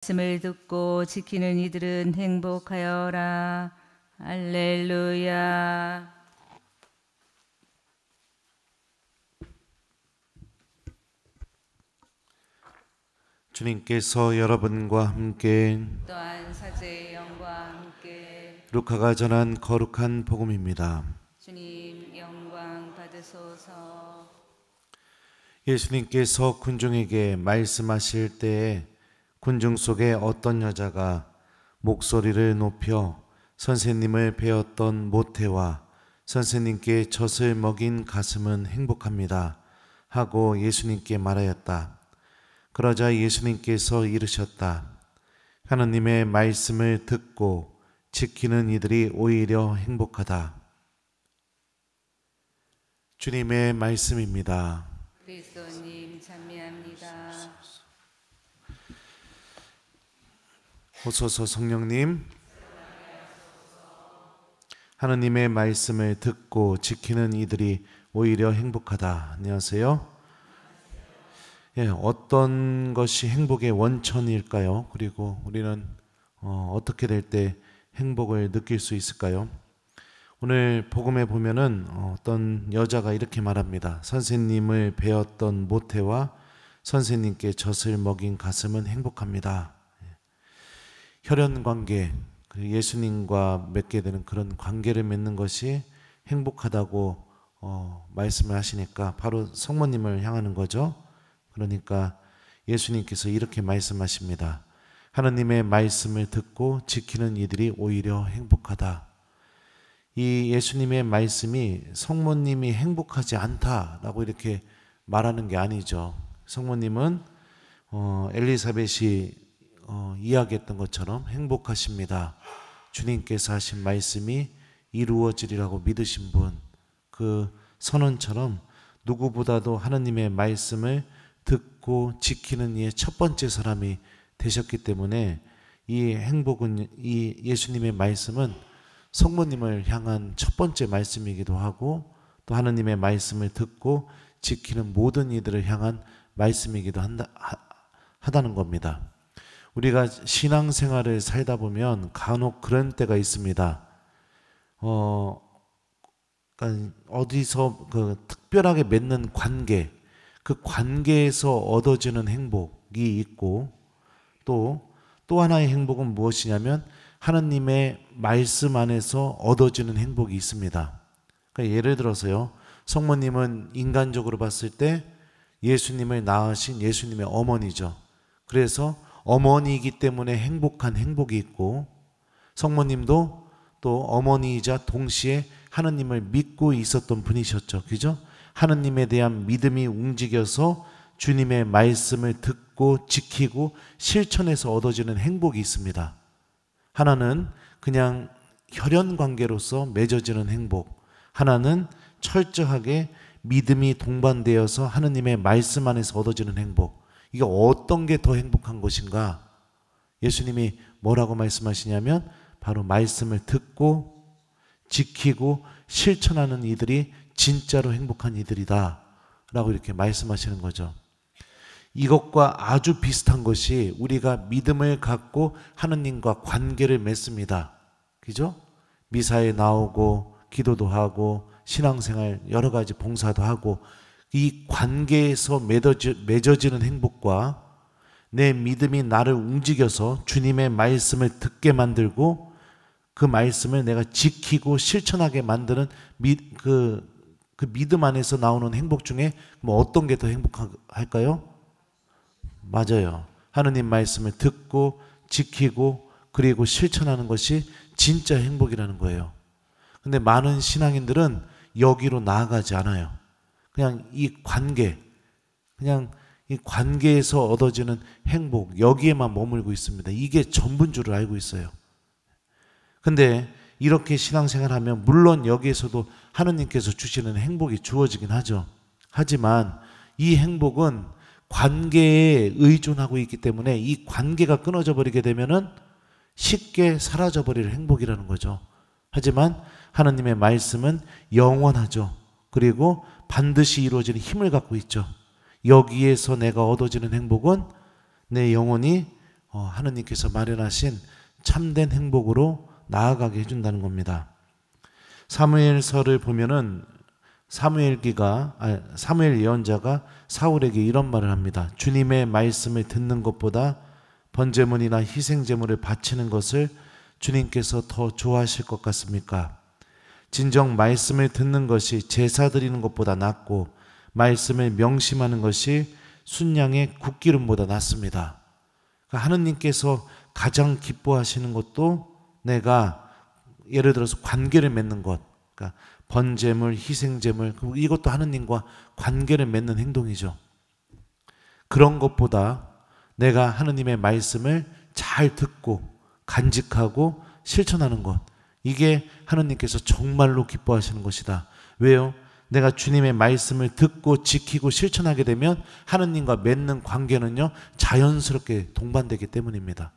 말씀을 듣고 지키는 이들은 행복하여라. 할렐루야. 주님께서 여러분과 함께 또한 사제의 영과 함께 루카가 전한 거룩한 복음입니다. 주님 영광 받으소서. 예수님께서 군중에게 말씀하실 때에 군중 속에 어떤 여자가 목소리를 높여 선생님을 배웠던 모태와 선생님께 젖을 먹인 가슴은 행복합니다 하고 예수님께 말하였다. 그러자 예수님께서 이르셨다. 하나님의 말씀을 듣고 지키는 이들이 오히려 행복하다. 주님의 말씀입니다. 그리스도님 찬미합니다. 오소서 성령님, 하나님의 말씀을 듣고 지키는 이들이 오히려 행복하다. 안녕하세요. 어떤 것이 행복의 원천일까요? 그리고 우리는 어떻게 될 때 행복을 느낄 수 있을까요? 오늘 복음에 보면은 어떤 여자가 이렇게 말합니다. 선생님을 배웠던 모태와 선생님께 젖을 먹인 가슴은 행복합니다. 혈연 관계, 예수님과 맺게 되는 그런 관계를 맺는 것이 행복하다고 말씀을 하시니까 바로 성모님을 향하는 거죠. 그러니까 예수님께서 이렇게 말씀하십니다. 하나님의 말씀을 듣고 지키는 이들이 오히려 행복하다. 이 예수님의 말씀이 성모님이 행복하지 않다라고 이렇게 말하는 게 아니죠. 성모님은 엘리사벳이 이야기했던 것처럼 행복하십니다. 주님께서 하신 말씀이 이루어지리라고 믿으신 분, 그 선언처럼 누구보다도 하나님의 말씀을 듣고 지키는 이의 첫 번째 사람이 되셨기 때문에 이 행복은, 이 예수님의 말씀은 성모님을 향한 첫 번째 말씀이기도 하고 또 하나님의 말씀을 듣고 지키는 모든 이들을 향한 말씀이기도 하다는 겁니다. 우리가 신앙생활을 살다 보면 간혹 그런 때가 있습니다. 어디서 특별하게 맺는 관계, 그 관계에서 얻어지는 행복이 있고 또 하나의 행복은 무엇이냐면 하나님의 말씀 안에서 얻어지는 행복이 있습니다. 그러니까 예를 들어서요, 성모님은 인간적으로 봤을 때 예수님을 낳으신 예수님의 어머니죠. 그래서 어머니이기 때문에 행복한 행복이 있고, 성모님도 또 어머니이자 동시에 하나님을 믿고 있었던 분이셨죠. 그죠? 하나님에 대한 믿음이 움직여서 주님의 말씀을 듣고 지키고 실천해서 얻어지는 행복이 있습니다. 하나는 그냥 혈연 관계로서 맺어지는 행복, 하나는 철저하게 믿음이 동반되어서 하나님의 말씀 안에서 얻어지는 행복. 이게 어떤 게 더 행복한 것인가? 예수님이 뭐라고 말씀하시냐면 바로 말씀을 듣고 지키고 실천하는 이들이 진짜로 행복한 이들이다 라고 이렇게 말씀하시는 거죠. 이것과 아주 비슷한 것이 우리가 믿음을 갖고 하느님과 관계를 맺습니다. 그죠? 미사에 나오고 기도도 하고 신앙생활 여러 가지 봉사도 하고, 이 관계에서 맺어지는 행복과 내 믿음이 나를 움직여서 주님의 말씀을 듣게 만들고 그 말씀을 내가 지키고 실천하게 만드는 그 믿음 안에서 나오는 행복 중에 뭐 어떤 게 더 행복할까요? 맞아요. 하느님 말씀을 듣고 지키고 그리고 실천하는 것이 진짜 행복이라는 거예요. 근데 많은 신앙인들은 여기로 나아가지 않아요. 그냥 이 관계에서 얻어지는 행복, 여기에만 머물고 있습니다. 이게 전부인 줄 알고 있어요. 근데 이렇게 신앙생활하면 물론 여기에서도 하느님께서 주시는 행복이 주어지긴 하죠. 하지만 이 행복은 관계에 의존하고 있기 때문에 이 관계가 끊어져 버리게 되면은 쉽게 사라져 버릴 행복이라는 거죠. 하지만 하나님의 말씀은 영원하죠. 그리고 반드시 이루어지는 힘을 갖고 있죠. 여기에서 내가 얻어지는 행복은 내 영혼이 하느님께서 마련하신 참된 행복으로 나아가게 해준다는 겁니다. 사무엘서를 보면은 사무엘 예언자가 사울에게 이런 말을 합니다. 주님의 말씀을 듣는 것보다 번제물이나 희생제물을 바치는 것을 주님께서 더 좋아하실 것 같습니까? 진정 말씀을 듣는 것이 제사 드리는 것보다 낫고 말씀을 명심하는 것이 순양의 굿기름보다 낫습니다. 그러니까 하느님께서 가장 기뻐하시는 것도 내가 예를 들어서 관계를 맺는 것, 그러니까 번제물, 희생제물, 이것도 하느님과 관계를 맺는 행동이죠. 그런 것보다 내가 하느님의 말씀을 잘 듣고 간직하고 실천하는 것, 이게 하느님께서 정말로 기뻐하시는 것이다. 왜요? 내가 주님의 말씀을 듣고 지키고 실천하게 되면 하느님과 맺는 관계는요, 자연스럽게 동반되기 때문입니다.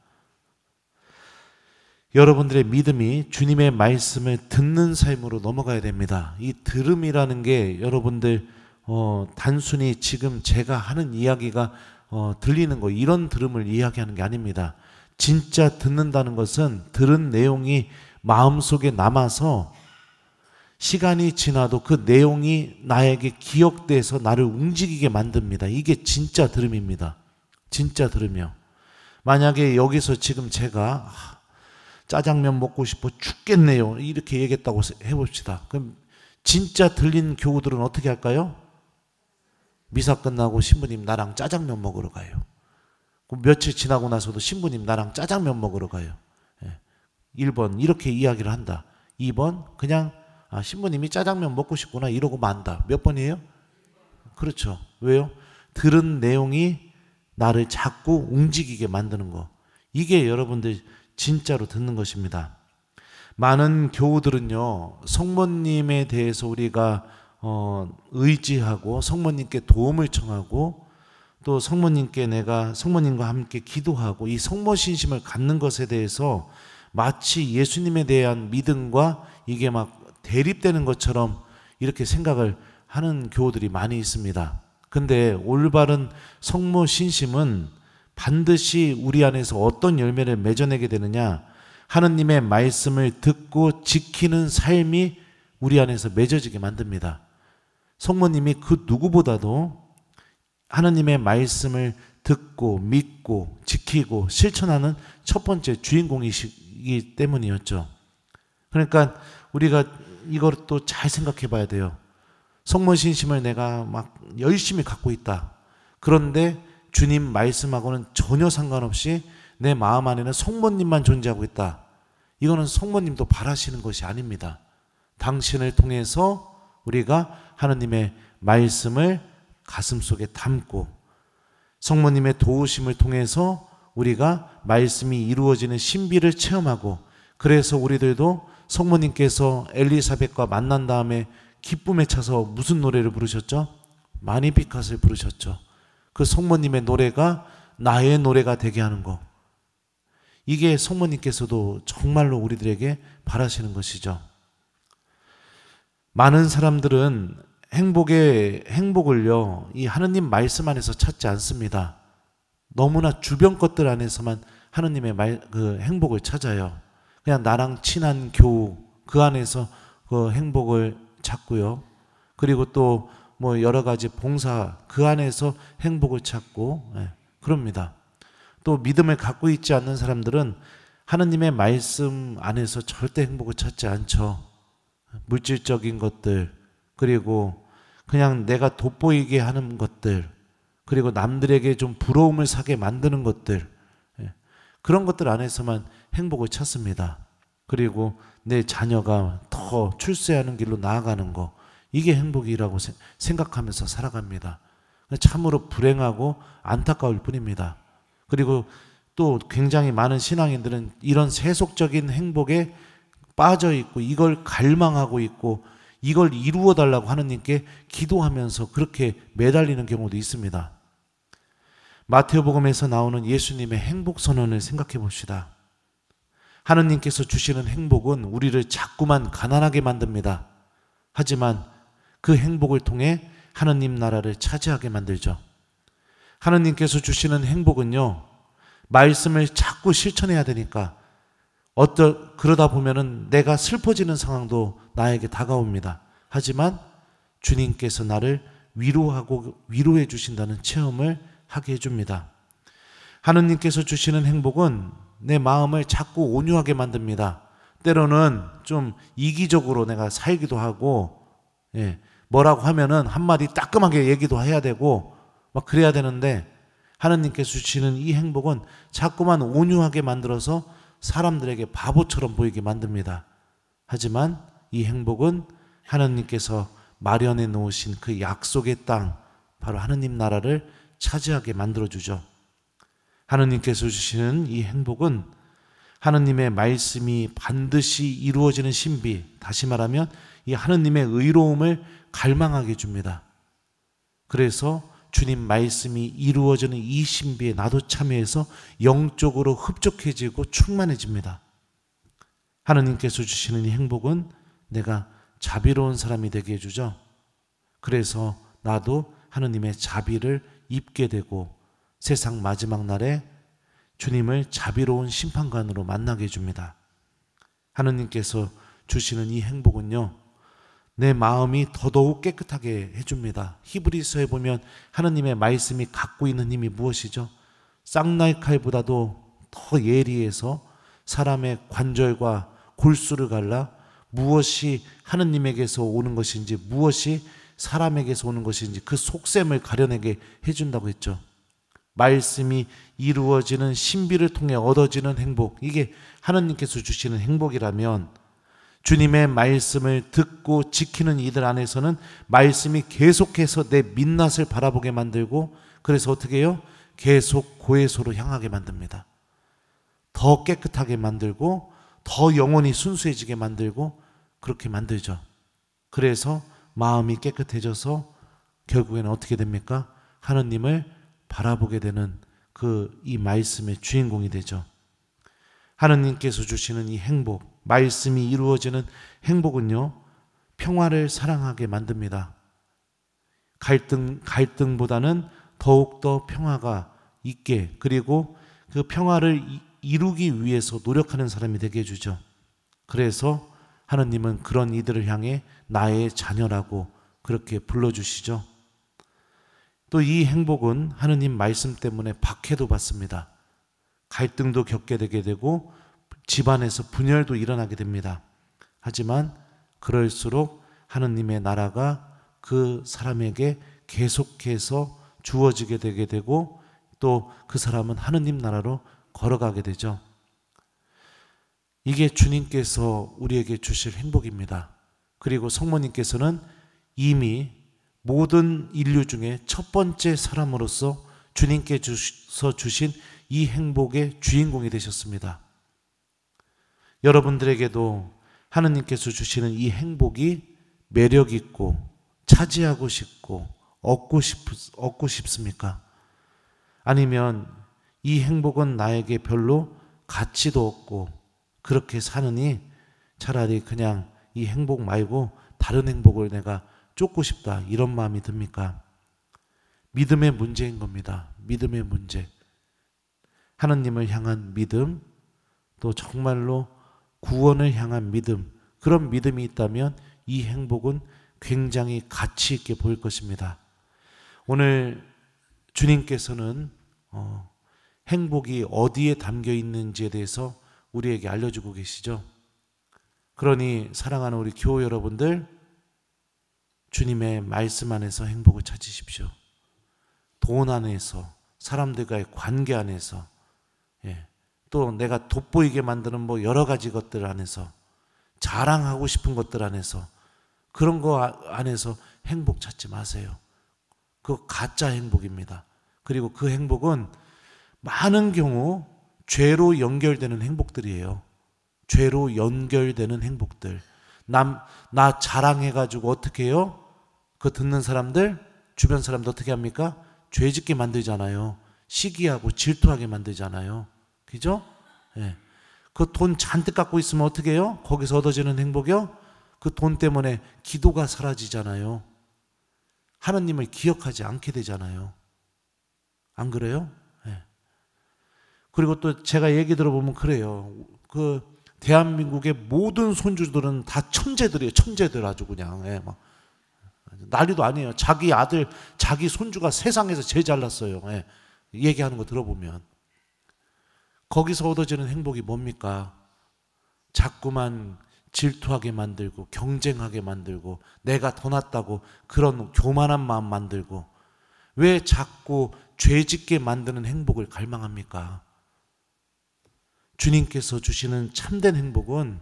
여러분들의 믿음이 주님의 말씀을 듣는 삶으로 넘어가야 됩니다. 이 들음이라는 게 여러분들 단순히 지금 제가 하는 이야기가 들리는 거, 이런 들음을 이야기하는 게 아닙니다. 진짜 듣는다는 것은 들은 내용이 마음속에 남아서 시간이 지나도 그 내용이 나에게 기억돼서 나를 움직이게 만듭니다. 이게 진짜 들음입니다. 진짜 들으며, 만약에 여기서 지금 제가 짜장면 먹고 싶어 죽겠네요 이렇게 얘기했다고 해봅시다. 그럼 진짜 들린 교우들은 어떻게 할까요? 미사 끝나고 신부님 나랑 짜장면 먹으러 가요. 그럼 며칠 지나고 나서도 신부님 나랑 짜장면 먹으러 가요. 1번 이렇게 이야기를 한다. 2번 그냥 신부님이 짜장면 먹고 싶구나 이러고 만다. 몇 번이에요? 그렇죠. 왜요? 들은 내용이 나를 자꾸 움직이게 만드는 거, 이게 여러분들 진짜로 듣는 것입니다. 많은 교우들은요, 성모님에 대해서 우리가 의지하고 성모님께 도움을 청하고 또 성모님과 함께 기도하고 이 성모신심을 갖는 것에 대해서 마치 예수님에 대한 믿음과 이게 막 대립되는 것처럼 이렇게 생각을 하는 교우들이 많이 있습니다. 근데 올바른 성모신심은 반드시 우리 안에서 어떤 열매를 맺어내게 되느냐, 하느님의 말씀을 듣고 지키는 삶이 우리 안에서 맺어지게 만듭니다. 성모님이 그 누구보다도 하느님의 말씀을 듣고 믿고 지키고 실천하는 첫 번째 주인공이시기 때문이었죠. 그러니까 우리가 이것도 잘 생각해 봐야 돼요. 성모신심을 내가 막 열심히 갖고 있다. 그런데 주님 말씀하고는 전혀 상관없이 내 마음 안에는 성모님만 존재하고 있다. 이거는 성모님도 바라시는 것이 아닙니다. 당신을 통해서 우리가 하느님의 말씀을 가슴속에 담고 성모님의 도우심을 통해서 우리가 말씀이 이루어지는 신비를 체험하고, 그래서 우리들도 성모님께서 엘리사벳과 만난 다음에 기쁨에 차서 무슨 노래를 부르셨죠? 마니피캇을 부르셨죠. 그 성모님의 노래가 나의 노래가 되게 하는 것, 이게 성모님께서도 정말로 우리들에게 바라시는 것이죠. 많은 사람들은 행복을요, 이 하느님 말씀 안에서 찾지 않습니다. 너무나 주변 것들 안에서만 하느님의 행복을 찾아요. 그냥 나랑 친한 교우, 그 안에서 그 행복을 찾고요. 그리고 또 뭐 여러 가지 봉사, 그 안에서 행복을 찾고, 그럽니다. 또 믿음을 갖고 있지 않는 사람들은 하느님의 말씀 안에서 절대 행복을 찾지 않죠. 물질적인 것들, 그리고 그냥 내가 돋보이게 하는 것들, 그리고 남들에게 좀 부러움을 사게 만드는 것들, 그런 것들 안에서만 행복을 찾습니다. 그리고 내 자녀가 더 출세하는 길로 나아가는 거, 이게 행복이라고 생각하면서 살아갑니다. 참으로 불행하고 안타까울 뿐입니다. 그리고 또 굉장히 많은 신앙인들은 이런 세속적인 행복에 빠져 있고 이걸 갈망하고 있고 이걸 이루어 달라고 하느님께 기도하면서 그렇게 매달리는 경우도 있습니다. 마태복음에서 나오는 예수님의 행복 선언을 생각해 봅시다. 하느님께서 주시는 행복은 우리를 자꾸만 가난하게 만듭니다. 하지만 그 행복을 통해 하느님 나라를 차지하게 만들죠. 하느님께서 주시는 행복은요, 말씀을 자꾸 실천해야 되니까 그러다 보면은 내가 슬퍼지는 상황도 나에게 다가옵니다. 하지만 주님께서 나를 위로해 주신다는 체험을 하게 해줍니다. 하느님께서 주시는 행복은 내 마음을 자꾸 온유하게 만듭니다. 때로는 좀 이기적으로 내가 살기도 하고, 뭐라고 하면은 한마디 따끔하게 얘기도 해야 되고 막 그래야 되는데, 하느님께서 주시는 이 행복은 자꾸만 온유하게 만들어서 사람들에게 바보처럼 보이게 만듭니다. 하지만 이 행복은 하느님께서 마련해 놓으신 그 약속의 땅, 바로 하느님 나라를 차지하게 만들어주죠. 하느님께서 주시는 이 행복은 하느님의 말씀이 반드시 이루어지는 신비, 다시 말하면 이 하느님의 의로움을 갈망하게 줍니다. 그래서 주님 말씀이 이루어지는 이 신비에 나도 참여해서 영적으로 흡족해지고 충만해집니다. 하느님께서 주시는 이 행복은 내가 자비로운 사람이 되게 해주죠. 그래서 나도 하느님의 자비를 입게 되고 세상 마지막 날에 주님을 자비로운 심판관으로 만나게 해줍니다. 하느님께서 주시는 이 행복은요, 내 마음이 더더욱 깨끗하게 해줍니다. 히브리서에 보면 하느님의 말씀이 갖고 있는 힘이 무엇이죠? 쌍날 칼보다도 더 예리해서 사람의 관절과 골수를 갈라 무엇이 하느님에게서 오는 것인지 무엇이 사람에게서 오는 것인지 그 속셈을 가려내게 해준다고 했죠. 말씀이 이루어지는 신비를 통해 얻어지는 행복, 이게 하느님께서 주시는 행복이라면 주님의 말씀을 듣고 지키는 이들 안에서는 말씀이 계속해서 내 민낯을 바라보게 만들고, 그래서 어떻게 해요? 계속 고해소로 향하게 만듭니다. 더 깨끗하게 만들고 더 영혼이 순수해지게 만들고 그렇게 만들죠. 그래서 마음이 깨끗해져서 결국에는 어떻게 됩니까? 하느님을 바라보게 되는 이 말씀의 주인공이 되죠. 하느님께서 주시는 이 행복, 말씀이 이루어지는 행복은요, 평화를 사랑하게 만듭니다. 갈등보다는 더욱더 평화가 있게, 그리고 그 평화를 이루기 위해서 노력하는 사람이 되게 해주죠. 그래서 하느님은 그런 이들을 향해 나의 자녀라고 그렇게 불러주시죠. 또 이 행복은 하느님 말씀 때문에 박해도 받습니다. 갈등도 겪게 되게 되고 집안에서 분열도 일어나게 됩니다. 하지만 그럴수록 하느님의 나라가 그 사람에게 계속해서 주어지게 되게 되고 또 그 사람은 하느님 나라로 걸어가게 되죠. 이게 주님께서 우리에게 주실 행복입니다. 그리고 성모님께서는 이미 모든 인류 중에 첫 번째 사람으로서 주님께서 주신 이 행복의 주인공이 되셨습니다. 여러분들에게도 하느님께서 주시는 이 행복이 매력 있고 차지하고 싶고 얻고 싶습니까? 아니면 이 행복은 나에게 별로 가치도 없고 그렇게 사느니 차라리 그냥 이 행복 말고 다른 행복을 내가 쫓고 싶다, 이런 마음이 듭니까? 믿음의 문제인 겁니다. 믿음의 문제. 하느님을 향한 믿음, 또 정말로 구원을 향한 믿음, 그런 믿음이 있다면 이 행복은 굉장히 가치 있게 보일 것입니다. 오늘 주님께서는 행복이 어디에 담겨 있는지에 대해서 우리에게 알려주고 계시죠. 그러니 사랑하는 우리 교우 여러분들, 주님의 말씀 안에서 행복을 찾으십시오. 돈 안에서, 사람들과의 관계 안에서, 또 내가 돋보이게 만드는 여러 가지 것들 안에서, 자랑하고 싶은 것들 안에서, 그런 거 안에서 행복 찾지 마세요. 그거 가짜 행복입니다. 그리고 그 행복은 많은 경우 죄로 연결되는 행복들이에요. 죄로 연결되는 행복들. 나 자랑해가지고 어떻게 해요? 그 듣는 사람들, 주변 사람들 어떻게 합니까? 죄 짓게 만들잖아요. 시기하고 질투하게 만들잖아요. 그죠? 그 돈 잔뜩 갖고 있으면 어떻게 해요? 거기서 얻어지는 행복이요? 그 돈 때문에 기도가 사라지잖아요. 하나님을 기억하지 않게 되잖아요. 안 그래요? 그리고 또 제가 얘기 들어보면 그래요. 그 대한민국의 모든 손주들은 다 천재들이에요. 천재들 아주 그냥 막 난리도 아니에요. 자기 아들, 자기 손주가 세상에서 제일 잘났어요. 얘기하는 거 들어보면. 거기서 얻어지는 행복이 뭡니까? 자꾸만 질투하게 만들고 경쟁하게 만들고 내가 더 낫다고 그런 교만한 마음 만들고 왜 자꾸 죄짓게 만드는 행복을 갈망합니까? 주님께서 주시는 참된 행복은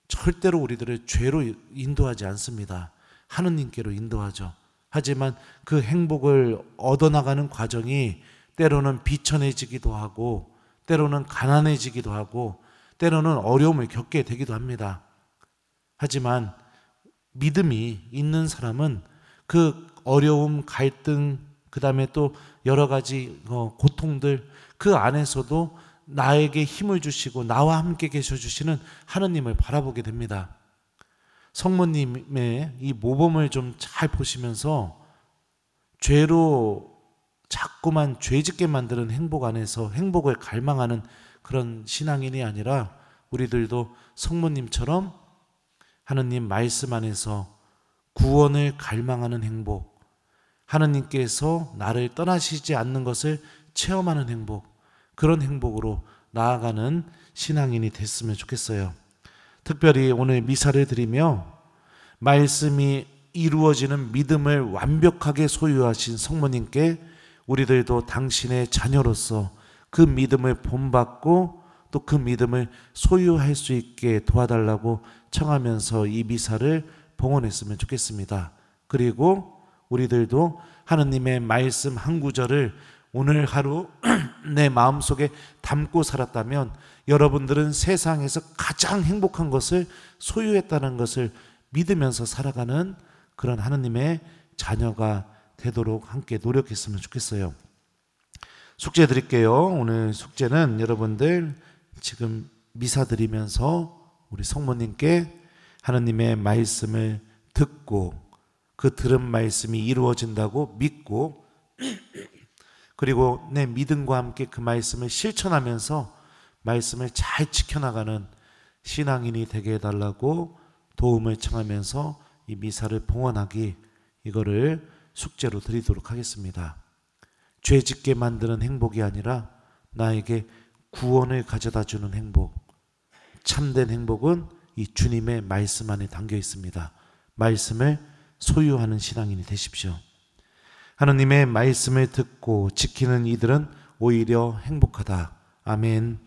절대로 우리들을 죄로 인도하지 않습니다. 하느님께로 인도하죠. 하지만 그 행복을 얻어나가는 과정이 때로는 비천해지기도 하고 때로는 가난해지기도 하고 때로는 어려움을 겪게 되기도 합니다. 하지만 믿음이 있는 사람은 그 어려움, 갈등, 그 다음에 또 여러 가지 고통들 그 안에서도 나에게 힘을 주시고 나와 함께 계셔 주시는 하느님을 바라보게 됩니다. 성모님의 이 모범을 좀 잘 보시면서 죄로 자꾸만 죄짓게 만드는 행복 안에서 행복을 갈망하는 그런 신앙인이 아니라 우리들도 성모님처럼 하느님 말씀 안에서 구원을 갈망하는 행복, 하느님께서 나를 떠나시지 않는 것을 체험하는 행복, 그런 행복으로 나아가는 신앙인이 됐으면 좋겠어요. 특별히 오늘 미사를 드리며 말씀이 이루어지는 믿음을 완벽하게 소유하신 성모님께 우리들도 당신의 자녀로서 그 믿음을 본받고 또 그 믿음을 소유할 수 있게 도와달라고 청하면서 이 미사를 봉헌했으면 좋겠습니다. 그리고 우리들도 하느님의 말씀 한 구절을 오늘 하루 내 마음속에 담고 살았다면 여러분들은 세상에서 가장 행복한 것을 소유했다는 것을 믿으면서 살아가는 그런 하느님의 자녀가 되도록 함께 노력했으면 좋겠어요. 숙제 드릴게요. 오늘 숙제는 여러분들 지금 미사 드리면서 우리 성모님께 하느님의 말씀을 듣고 그 들은 말씀이 이루어진다고 믿고 그리고 내 믿음과 함께 그 말씀을 실천하면서 말씀을 잘 지켜나가는 신앙인이 되게 해달라고 도움을 청하면서 이 미사를 봉헌하기 이거를 숙제로 드리도록 하겠습니다. 죄짓게 만드는 행복이 아니라 나에게 구원을 가져다주는 행복, 참된 행복은 이 주님의 말씀 안에 담겨 있습니다. 말씀을 소유하는 신앙인이 되십시오. 하느님의 말씀을 듣고 지키는 이들은 오히려 행복하다. 아멘.